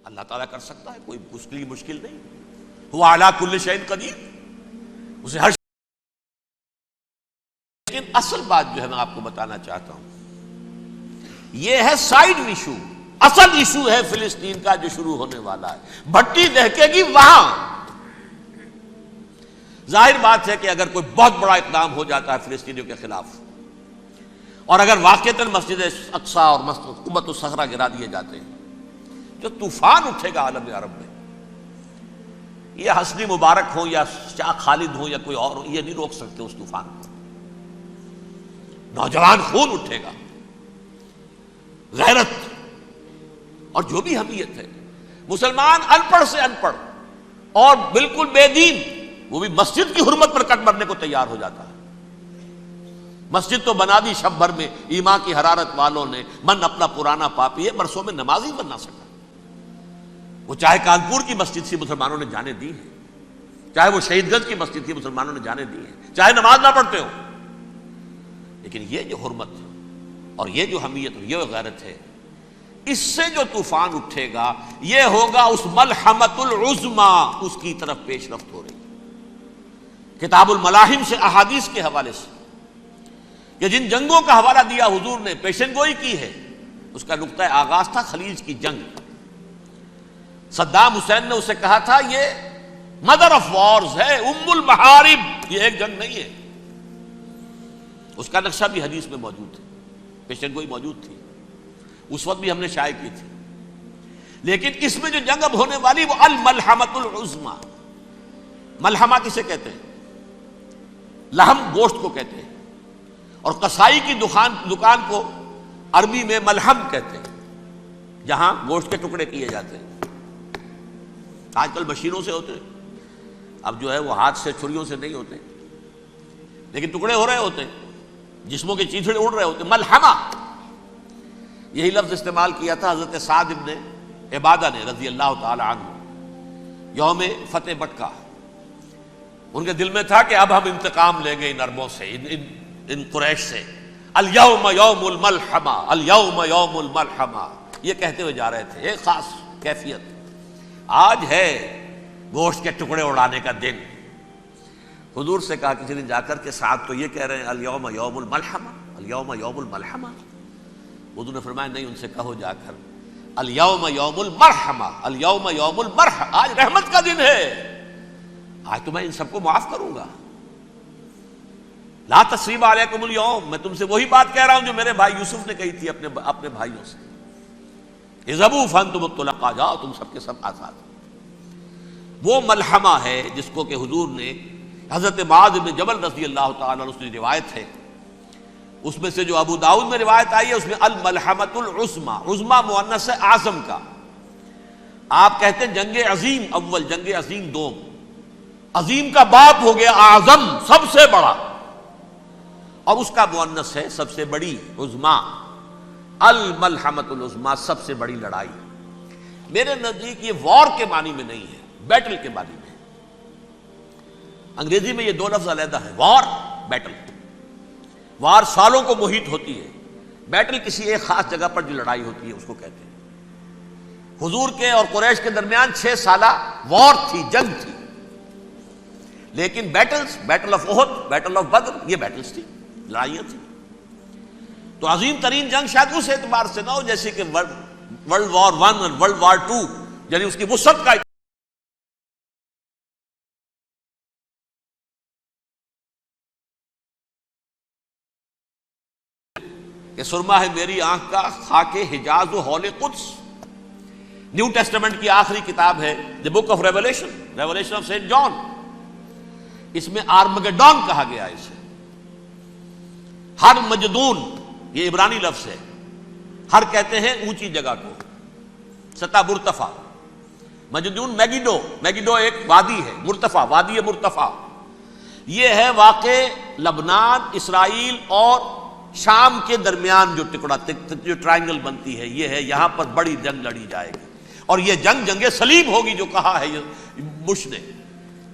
اللہ تعالیٰ کر سکتا ہے، کوئی اس کے لیے مشکل نہیں. ہوا علی کل شیء قدیر، اسے ہر. لیکن اصل بات جو ہے میں آپ کو بتانا چاہتا ہوں، یہ ہے سائیڈ ایشو. اصل ایشو ہے فلسطین کا جو شروع ہونے والا ہے. بھٹی دہکے گی وہاں. ظاہر بات ہے کہ اگر کوئی بہت بڑا اقدام ہو جاتا ہے فلسطینیوں کے خلاف، اور اگر واقعتاً مسجد اقصیٰ اور قبۃ الصخرہ گرا دیے جاتے ہیں، جو طوفان اٹھے گا عالم عرب میں، یہ حسنی مبارک ہوں یا شاہ خالد ہوں یا کوئی اور ہو، یہ نہیں روک سکتے اس طوفان کو. نوجوان خون اٹھے گا، غیرت اور جو بھی حمیت ہے. مسلمان ان پڑھ سے ان پڑھ اور بالکل بے دین، وہ بھی مسجد کی حرمت پر کٹ مرنے کو تیار ہو جاتا ہے. مسجد تو بنا دی شب بھر میں ایمان کی حرارت والوں نے، من اپنا پرانا پاپی ہے، برسوں میں نماز ہی بن نہ سکا. وہ چاہے کانپور کی مسجد سے مسلمانوں نے جانے دی ہیں، چاہے وہ شہید گنج کی مسجد تھی مسلمانوں نے جانے دی ہیں، چاہے نماز نہ پڑھتے ہو. لیکن یہ جو حرمت اور یہ جو حمیت اور یہ غیرت ہے، اس سے جو طوفان اٹھے گا یہ ہوگا اس ملحمۃ العظمی، اس کی طرف پیش رفت ہو رہی. کتاب الملاحم سے احادیث کے حوالے سے کہ جن جنگوں کا حوالہ دیا حضور نے، پیشن گوئی کی ہے، اس کا نقطہ آغاز تھا خلیج کی جنگ. صدام حسین نے اسے کہا تھا یہ مدر آف وارز ہے، ام المحارب، یہ ایک جنگ نہیں ہے. اس کا نقشہ بھی حدیث میں موجود ہے، پیشن گوئی موجود تھی، اس وقت بھی ہم نے شائع کی تھی. لیکن اس میں جو جنگ اب ہونے والی وہ الملحمۃ العظمی. ملحمہ کسے کہتے ہیں؟ لحم گوشت کو کہتے ہیں، اور قصائی کی دکان کو عربی میں ملحم کہتے ہیں، جہاں گوشت کے ٹکڑے کیے جاتے ہیں. آج کل مشینوں سے ہوتے ہیں، اب جو ہے وہ ہاتھ سے چھریوں سے نہیں ہوتے، لیکن ٹکڑے ہو رہے ہوتے ہیں، جسموں کے چیتھڑے اڑ رہے ہوتے ہیں. ملحمہ، یہی لفظ استعمال کیا تھا حضرت سعد ابن عبادہ نے رضی اللہ تعالی عنہ یوم فتح مکہ. ان کے دل میں تھا کہ اب ہم انتقام لیں گے ان عربوں سے، ان قریش سے. الیوم یوم الملحمہ، الیوم یوم الملحمہ، یہ کہتے ہوئے جا رہے تھے. ایک خاص کیفیت، آج ہے گوشت کے ٹکڑے اڑانے کا دن. حضور سے کہا کسی دن جا کر کے سعد تو یہ کہہ رہے ہیں الیوم یوم الملحمہ، الیوم یوم الملحمہ. حضور نے فرمایا نہیں، ان سے کہو جا کر الیوم یوم المرحمہ، الیوم یوم المرحمہ، آج رحمت کا دن ہے، آج تو میں ان سب کو معاف کروں گا. لا تثریب علیکم اليوم، میں تم سے وہی بات کہہ رہا ہوں جو میرے بھائی یوسف نے کہی تھی اپنے بھائیوں سے، اذهبوا فانتم الطلقاء، جاؤ تم سب کے سب آزاد. وہ ملحمہ ہے جس کو کہ حضور نے حضرت معاذ بن جبل رضی اللہ تعالیٰ عنہ، اس کی روایت ہے، اس میں سے جو ابو داؤد میں روایت آئی ہے اس میں الملحمۃ العظمی، عظمی مؤنث ہے اعظم کا. آپ کہتے ہیں جنگ عظیم اول، جنگ عظیم دوم، عظیم کا باپ ہو گیا اعظم، سب سے بڑا، اور اس کا مؤنث ہے سب سے بڑی، عظمی. الملحمۃ العظمی، سب سے بڑی لڑائی. میرے نزدیک یہ وار کے معنی میں نہیں ہے، بیٹل کے معنی میں. انگریزی میں یہ دو لفظ علیحدہ ہیں، وار، بیٹل. وار سالوں کو محیط ہوتی ہے، بیٹل کسی ایک خاص جگہ پر جو لڑائی ہوتی ہے اس کو کہتے ہیں. حضور کے اور قریش کے درمیان 6 سالہ وار تھی، جنگ تھی. لیکن battles, battle of Uhud, battle of Badr, یہ بیٹلز تھی، لڑائیاں تھیں. تو عظیم ترین جنگ شاید اس اعتبار سے نہ ہو جیسے کہ ورلڈ وار 1 اور ورلڈ وار 2، یعنی اس کی وسعت کا کہ سرما ہے میری آنکھ کا خاک حجاز و حول قدس. نیو ٹیسٹمنٹ کی آخری کتاب ہے the book of revelation, revelation of saint John. اس میں آرمگڈون کہا گیا ہے اسے. ہر مجدون، یہ عبرانی لفظ ہے، ہر کہتے ہیں اونچی جگہ کو، سطح مرتفع. مجدون میگیڈو، میگیڈو ایک وادی ہے، مرتفع، وادی مرتفع. یہ ہے واقع لبنان، اسرائیل اور شام کے درمیان جو ٹکڑا، جو ٹرائنگل بنتی ہے، یہ ہے، یہاں پر بڑی جنگ لڑی جائے گی. اور یہ جنگ صلیب ہوگی جو کہا ہے بش نے،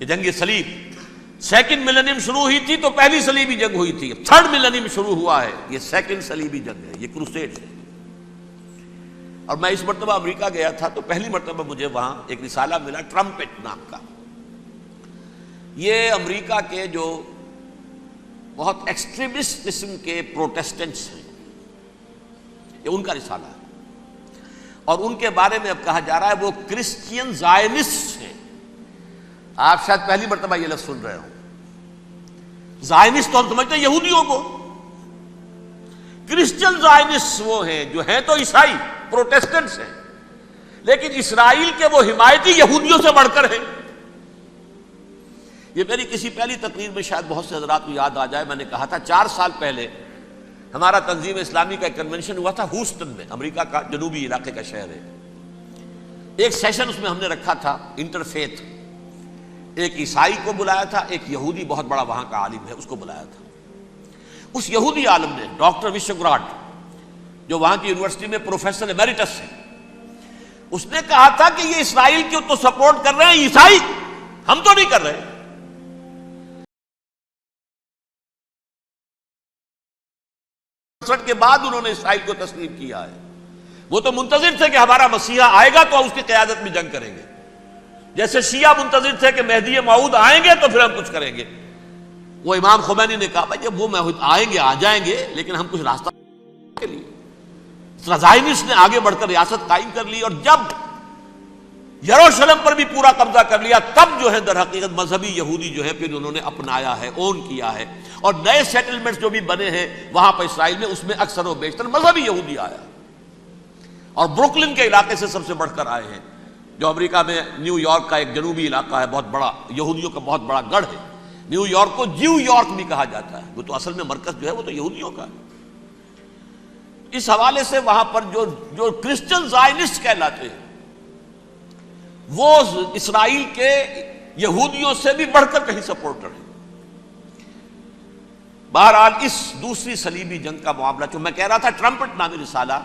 یہ جنگ صلیب. سیکنڈ ملینیم شروع ہوئی تھی تو پہلی صلیبی جنگ ہوئی تھی، تھرڈ ملینیم شروع ہوا ہے، یہ سیکنڈ صلیبی جنگ ہے، یہ کروسیڈ ہے. اور میں اس مرتبہ امریکہ گیا تھا تو پہلی مرتبہ مجھے وہاں ایک رسالہ ملا ٹرمپٹ نام کا. یہ امریکہ کے جو بہت ایکسٹریمسٹ قسم کے پروٹیسٹنٹس ہیں، یہ ان کا رسالہ ہے، اور ان کے بارے میں اب کہا جا رہا ہے وہ کرسچین زائنسٹ ہیں. آپ شاید پہلی مرتبہ یہ لفظ سن رہے ہوں. زائنسٹ تو ہم سمجھتے ہیں یہودیوں کو، کرسچین زائنسٹ وہ ہیں جو ہیں تو عیسائی پروٹیسٹنٹس ہیں، لیکن اسرائیل کے وہ حمایتی یہودیوں سے بڑھ کر ہیں. یہ میری کسی پہلی تقریر میں شاید بہت سے حضرات کو یاد آ جائے، میں نے کہا تھا 4 سال پہلے ہمارا تنظیم اسلامی کا ایک کنونشن ہوا تھا ہوسٹن میں، امریکہ کا جنوبی علاقے کا شہر ہے. ایک سیشن اس میں ہم نے رکھا تھا انٹرفیتھ، ایک عیسائی کو بلایا تھا، ایک یہودی بہت بڑا وہاں کا عالم ہے اس کو بلایا تھا. اس یہودی عالم نے ڈاکٹر وشوگراڈ، جو وہاں کی یونیورسٹی میں پروفیسر ایمیریٹس ہے، اس نے کہا تھا کہ یہ اسرائیل کو تو سپورٹ کر رہے ہیں عیسائی، ہم تو نہیں کر رہے. کے بعد انہوں نے اسرائیل کو تسلیم کیا ہے. وہ تو منتظر تھے کہ ہمارا مسیحا آئے گا تو اس کی قیادت میں جنگ کریں گے، جیسے شیعہ منتظر تھے کہ مہدی موعود آئیں گے تو پھر ہم کچھ کریں گے. وہ امام خمینی نے کہا بھائی جب وہ آئیں گے آ جائیں گے، لیکن ہم کچھ راستہ کے لیے. زائنسٹ نے آگے بڑھ کر ریاست قائم کر لی، اور جب یروشلم پر بھی پورا قبضہ کر لیا تب جو ہے در حقیقت مذہبی یہودی جو ہے پھر انہوں نے اپنایا ہے، اون کیا ہے، اور نئے سیٹلمنٹس جو بھی بنے ہیں وہاں پر اسرائیل میں، اس میں اکثر و بیشتر مذہبی یہودی آیا، اور بروکلن کے علاقے سے سب سے بڑھ کر آئے ہیں، جو امریکہ میں نیو یارک کا ایک جنوبی علاقہ ہے، بہت بڑا یہودیوں کا بہت بڑا گڑھ ہے. نیو یارک کو جیو یارک بھی کہا جاتا ہے، وہ تو اصل میں مرکز جو ہے وہ تو یہودیوں کا ہے. اس حوالے سے وہاں پر جو کرسچن زائنسٹ کہلاتے ہیں وہ اسرائیل کے یہودیوں سے بھی بڑھ کر کہیں سپورٹر ہیں. بہرحال اس دوسری صلیبی جنگ کا معاملہ جو میں کہہ رہا تھا، ٹرمپٹ نامی رسالہ،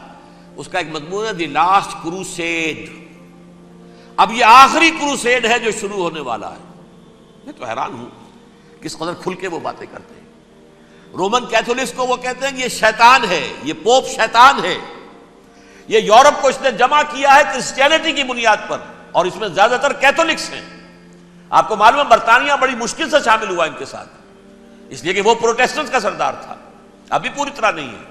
اس کا ایک مضمون ہے دی لاسٹ کروسیڈ. اب یہ آخری کروسیڈ ہے جو شروع ہونے والا ہے. میں تو حیران ہوں کس قدر کھل کے وہ باتیں کرتے ہیں. رومن کیتھولکس کو وہ کہتے ہیں کہ یہ شیطان ہے، یہ پوپ شیطان ہے، یہ یورپ کو اس نے جمع کیا ہے کرسچینٹی کی بنیاد پر، اور اس میں زیادہ تر کیتھولکس ہیں. آپ کو معلوم ہے برطانیہ بڑی مشکل سے شامل ہوا ان کے ساتھ، اس لیے کہ وہ پروٹیسٹنٹس کا سردار تھا، ابھی پوری طرح نہیں ہے.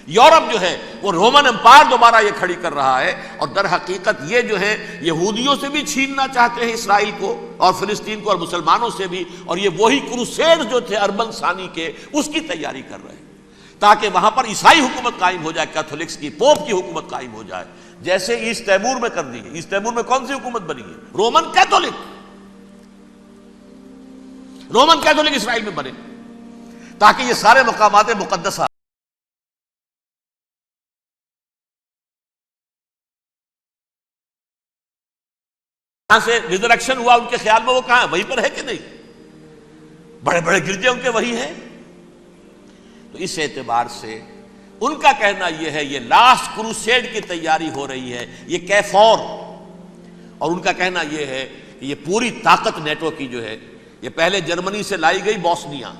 یورپ جو ہے وہ رومن امپائر دوبارہ یہ کھڑی کر رہا ہے، اور در حقیقت یہ جو ہے یہودیوں سے بھی چھیننا چاہتے ہیں اسرائیل کو اور فلسطین کو، اور مسلمانوں سے بھی، اور یہ وہی کروسیڈ جو تھے اربن ثانی کے، اس کی تیاری کر رہے ہیں تاکہ وہاں پر عیسائی حکومت قائم ہو جائے، کیتھولکس کی، پوپ کی حکومت قائم ہو جائے، جیسے ایسٹ تیمور میں کر دی ہے. ایسٹ تیمور میں کون سی حکومت بنی ہے؟ Roman Catholic. رومن کیتھولک اسرائیل میں بنے تاکہ یہ سارے مقامات مقدسہ کہاں سے ریزریکشن ہوا ان کے خیال میں، وہ کہاں ہے؟ وہیں پر ہے کہ نہیں؟ بڑے بڑے گرجے ان کے وہی ہیں. تو اس اعتبار سے ان کا کہنا یہ ہے یہ لاسٹ کروسیڈ کی تیاری ہو رہی ہے، یہ کیفور. اور ان کا کہنا یہ ہے کہ یہ پوری طاقت نیٹو کی جو ہے، یہ پہلے جرمنی سے لائی گئی بوسنیا،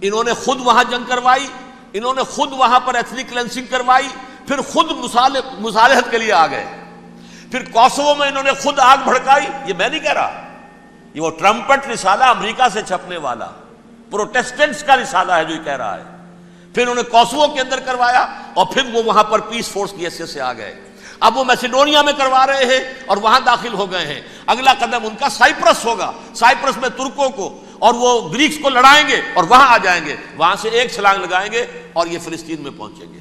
انہوں نے خود وہاں جنگ کروائی، انہوں نے خود وہاں پر ایتھنک کلینسنگ کروائی، پھر خود مصالحت کے لیے آ گئے، پھر کوسوو میں انہوں نے خود آگ بھڑکائی. یہ میں نہیں کہہ رہا، یہ وہ ٹرمپٹ رسالہ امریکہ سے چھپنے والا پروٹیسٹنٹس کا رسالہ ہے جو یہ کہہ رہا ہے. پھر انہوں نے کوسوو کے اندر کروایا، اور پھر وہ وہاں پر پیس فورس کی حیثیت سے آ گئے. اب وہ میسیڈونیا میں کروا رہے ہیں اور وہاں داخل ہو گئے ہیں. اگلا قدم ان کا سائپرس ہوگا، سائپرس میں ترکوں کو اور وہ گریکس کو لڑائیں گے اور وہاں آ جائیں گے، وہاں سے ایک چھلانگ لگائیں گے اور یہ فلسطین میں پہنچیں گے،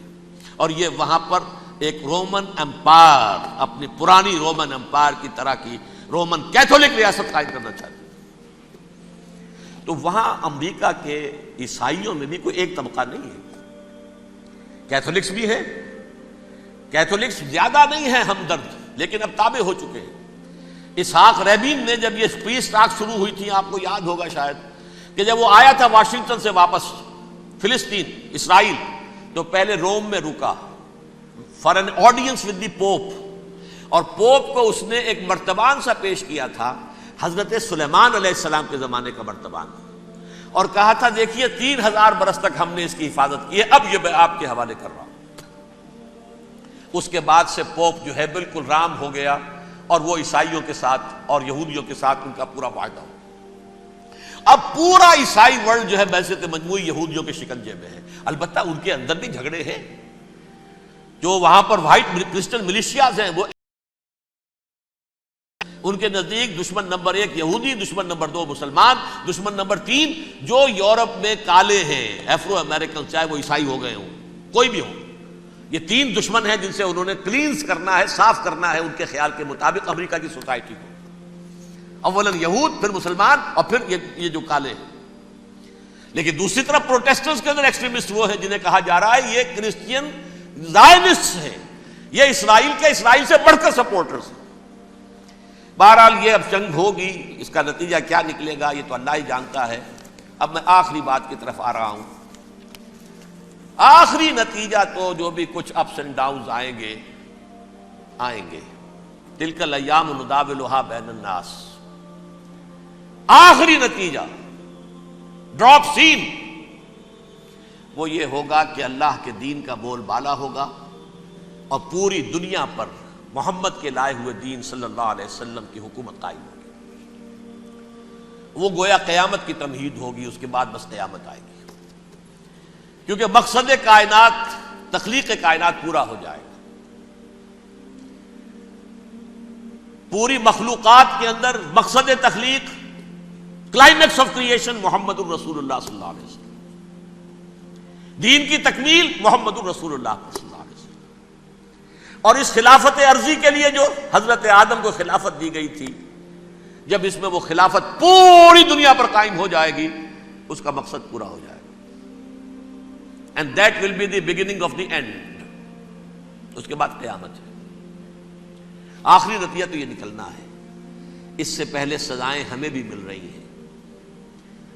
اور یہ وہاں پر ایک رومن امپائر، اپنی پرانی رومن امپائر کی طرح کی رومن کیتھولک ریاست قائم کرنا چاہتے ہیں. تو وہاں امریکہ کے عیسائیوں میں بھی کوئی ایک طبقہ نہیں ہے، کیتھولکس بھی ہے، کیتھولکس زیادہ نہیں ہے ہمدرد، لیکن اب تابع ہو چکے ہیں. اسحاق ریبین نے جب یہ پیس ٹاک شروع ہوئی تھی، آپ کو یاد ہوگا شاید کہ جب وہ آیا تھا واشنگٹن سے واپس فلسطین اسرائیل، تو پہلے روم میں رکا for an audience with the Pope, اور پوپ کو اس نے ایک مرتبان سا پیش کیا تھا، حضرت سلیمان علیہ السلام کے زمانے کا مرتبان، اور کہا تھا دیکھیے 3000 برس تک ہم نے اس کی حفاظت کی ہے، اب یہ میں آپ کے حوالے کر رہا ہوں. اس کے بعد سے پوپ جو ہے بالکل رام ہو گیا، اور وہ عیسائیوں کے ساتھ اور یہودیوں کے ساتھ ان کا پورا معاہدہ ہو۔ اب پورا عیسائی ورلڈ جو ہے بعثت مجموعی یہودیوں کے شکنجے میں ہے۔ البتہ ان کے اندر بھی جھگڑے ہیں، جو وہاں پر وائٹ کرسچن ملیشیاز ہیں، وہ ان کے نزدیک دشمن نمبر 1 یہودی، دشمن نمبر 2 مسلمان، دشمن نمبر 3 جو یورپ میں کالے ہیں، ایفرو امریکن، چاہے وہ عیسائی ہو گئے ہوں، کوئی بھی ہو۔ یہ 3 دشمن ہیں جن سے انہوں نے کلینز کرنا ہے، صاف کرنا ہے ان کے خیال کے مطابق امریکہ کی سوسائٹی کو۔ اولا یہود، پھر مسلمان، اور پھر یہ جو کالے ہیں۔ لیکن دوسری طرف پروٹیسٹنٹس کے اندر ایکسٹریمسٹ وہ ہیں جنہیں کہا جا رہا ہے یہ کرسچین زائنسٹ ہیں، یہ اسرائیل کے، اسرائیل سے بڑھ کر سپورٹرز ہیں۔ بہرحال یہ اب جنگ ہوگی، اس کا نتیجہ کیا نکلے گا یہ تو اللہ ہی جانتا ہے۔ اب میں آخری بات کی طرف آ رہا ہوں۔ آخری نتیجہ تو جو بھی کچھ اپس اینڈ ڈاؤنز آئیں گے، تلک الایام نداولھا بین الناس، آخری نتیجہ ڈراپ سین وہ یہ ہوگا کہ اللہ کے دین کا بول بالا ہوگا، اور پوری دنیا پر محمد کے لائے ہوئے دین صلی اللہ علیہ وسلم کی حکومت قائم ہوگی۔ وہ گویا قیامت کی تمہید ہوگی، اس کے بعد بس قیامت آئے گی، کیونکہ مقصد کائنات، تخلیق کائنات پورا ہو جائے گا۔ پوری مخلوقات کے اندر مقصد تخلیق، کلائمیکس آف کریشن محمد الرسول اللہ صلی اللہ علیہ وسلم، دین کی تکمیل محمد الرسول اللہ صلی اللہ علیہ وسلم۔ اور اس خلافت عرضی کے لیے جو حضرت آدم کو خلافت دی گئی تھی، جب اس میں وہ خلافت پوری دنیا پر قائم ہو جائے گی، اس کا مقصد پورا ہو جائے گا۔ And that will be the beginning of the end۔ اس کے بعد قیامت ہے۔ آخری نتیجہ تو یہ نکلنا ہے۔ اس سے پہلے سزائیں ہمیں بھی مل رہی ہیں،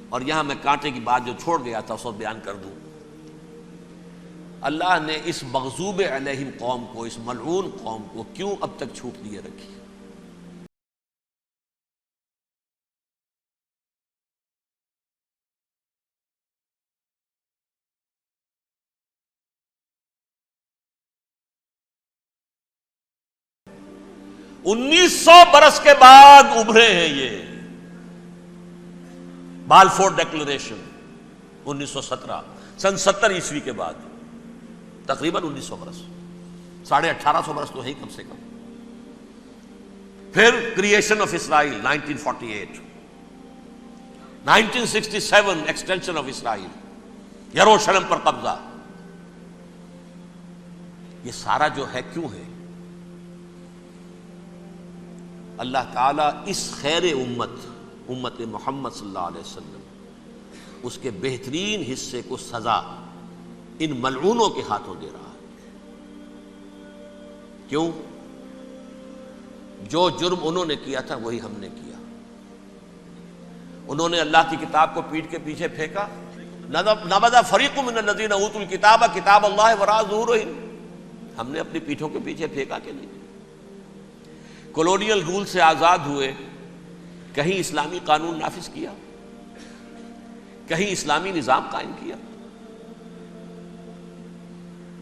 اور یہاں میں کانٹے کی بات جو چھوڑ گیا تھا اس وقت بیان کر دوں۔ اللہ نے اس مغضوب علیہم قوم کو، اس ملعون قوم کو کیوں اب تک چھوٹ دیے رکھی؟ 1900 برس کے بعد ابھرے ہیں یہ بالفور ڈیکلریشن، 1917 سن 70 عیسوی کے بعد، تقریباً 1900 برس، 1850 برس تو ہے کم سے کم۔ پھر creation of Israel 1948، 1967 extension of Israel, یروشلم پر قبضہ۔ یہ سارا جو ہے کیوں ہے؟ اللہ تعالیٰ اس خیر امت محمد صلی اللہ علیہ وسلم، اس کے بہترین حصے کو سزا ان ملعونوں کے ہاتھوں دے رہا ہے۔ کیوں؟ جو جرم انہوں نے کیا تھا وہی ہم نے کیا۔ انہوں نے اللہ کی کتاب کو پیٹھ کے پیچھے پھینکا، نبذ فریق من الذین اوتوا الکتاب کتاب اللہ وراء ظہورہم، ہم نے اپنی پیٹھوں کے پیچھے پھینکا کہ نہیں؟ کولونیل رول سے آزاد ہوئے، کہیں اسلامی قانون نافذ کیا، کہیں اسلامی نظام قائم کیا؟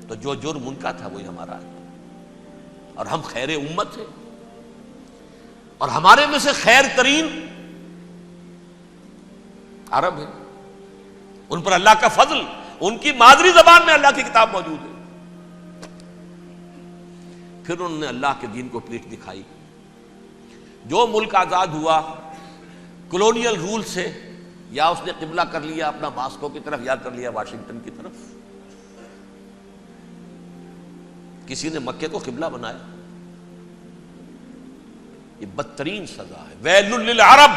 تو جو جرم ان کا تھا وہی ہمارا ہے، اور ہم خیر امت ہیں، اور ہمارے میں سے خیر ترین عرب ہیں، ان پر اللہ کا فضل، ان کی مادری زبان میں اللہ کی کتاب موجود ہے۔ پھر انہوں نے اللہ کے دین کو پیٹھ دکھائی۔ جو ملک آزاد ہوا کولونیل رول سے، یا اس نے قبلہ کر لیا اپنا ماسکو کی طرف، یا کر لیا واشنگٹن کی طرف، کسی نے مکے کو قبلہ بنایا، یہ بدترین سزا ہے۔ ویل للعرب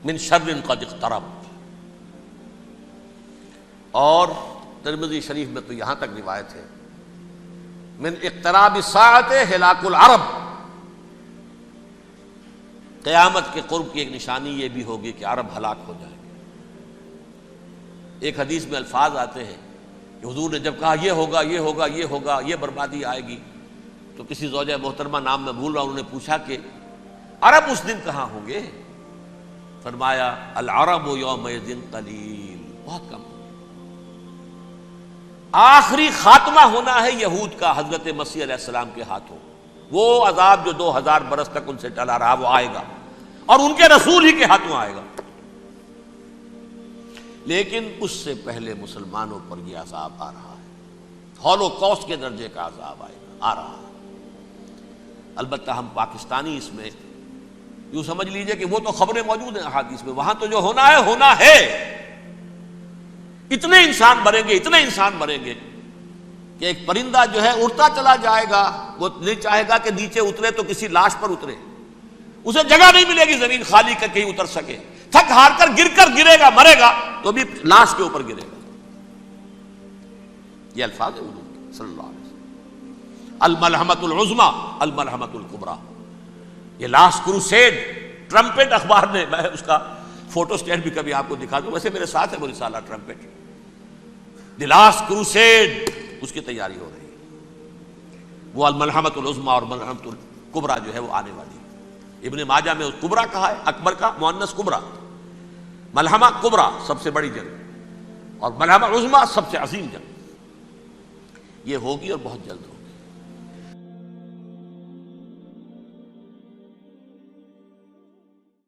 من شر قد اقترب۔ اور ترمذی شریف میں تو یہاں تک روایت ہے، من اقتراب الساعۃ ہلاک العرب، قیامت کے قرب کی ایک نشانی یہ بھی ہوگی کہ عرب ہلاک ہو جائیں گے۔ ایک حدیث میں الفاظ آتے ہیں کہ حضور نے جب کہا یہ ہوگا یہ ہوگا یہ ہوگا، یہ بربادی آئے گی، تو کسی زوجہ محترمہ نام میں بھول رہا ہوں، انہوں نے پوچھا کہ عرب اس دن کہاں ہوں گے؟ فرمایا العرب یومئذ قلیل، بہت کم۔ آخری خاتمہ ہونا ہے یہود کا حضرت مسیح علیہ السلام کے ہاتھوں. وہ عذاب جو 2000 برس تک ان سے ٹلا رہا وہ آئے گا اور ان کے رسول ہی کے ہاتھوں آئے گا. لیکن اس سے پہلے مسلمانوں پر یہ عذاب آ رہا ہے، ہولوکاسٹ کے درجے کا عذاب آ رہا ہے. البتہ ہم پاکستانی اس میں یوں سمجھ لیجئے کہ وہ تو خبریں موجود ہیں احادیث میں، وہاں تو جو ہونا ہے. اتنے انسان مریں گے کہ ایک پرندہ جو ہے اڑتا چلا جائے گا، وہ نہیں چاہے گا کہ نیچے اترے تو کسی لاش پر اترے، اسے جگہ نہیں ملے گی زمین خالی کر کہیں اتر سکے، تھک ہار کر گرے گا، مرے گا تو بھی لاش کے اوپر گرے گا. یہ الفاظ ہیں حضور کے صلی اللہ علیہ وسلم. الملحمۃ العظمیٰ الملحمۃ الکبریٰ. یہ لاسٹ کروسیڈ ٹرمپٹ اخبار نے، میں اس کا فوٹو سٹیٹ بھی کبھی آپ کو دکھا دوں، ویسے میرے ساتھ ہے وہ رسالہ ٹرمپٹ. دی لاسٹ کروسیڈ اس کی تیاری ہو رہی ہے. وہ الملحمۃ العظمیٰ اور ملحمۃ الکبریٰ جو ہے وہ آنے والی ہے. ابن ماجہ میں کبریٰ کہا ہے، اکبر کا مؤنث کبریٰ. ملحمہ کبریٰ سب سے بڑی جنگ اور ملحمہ عظمیٰ سب سے عظیم جنگ. یہ ہوگی اور بہت جلد ہوگی.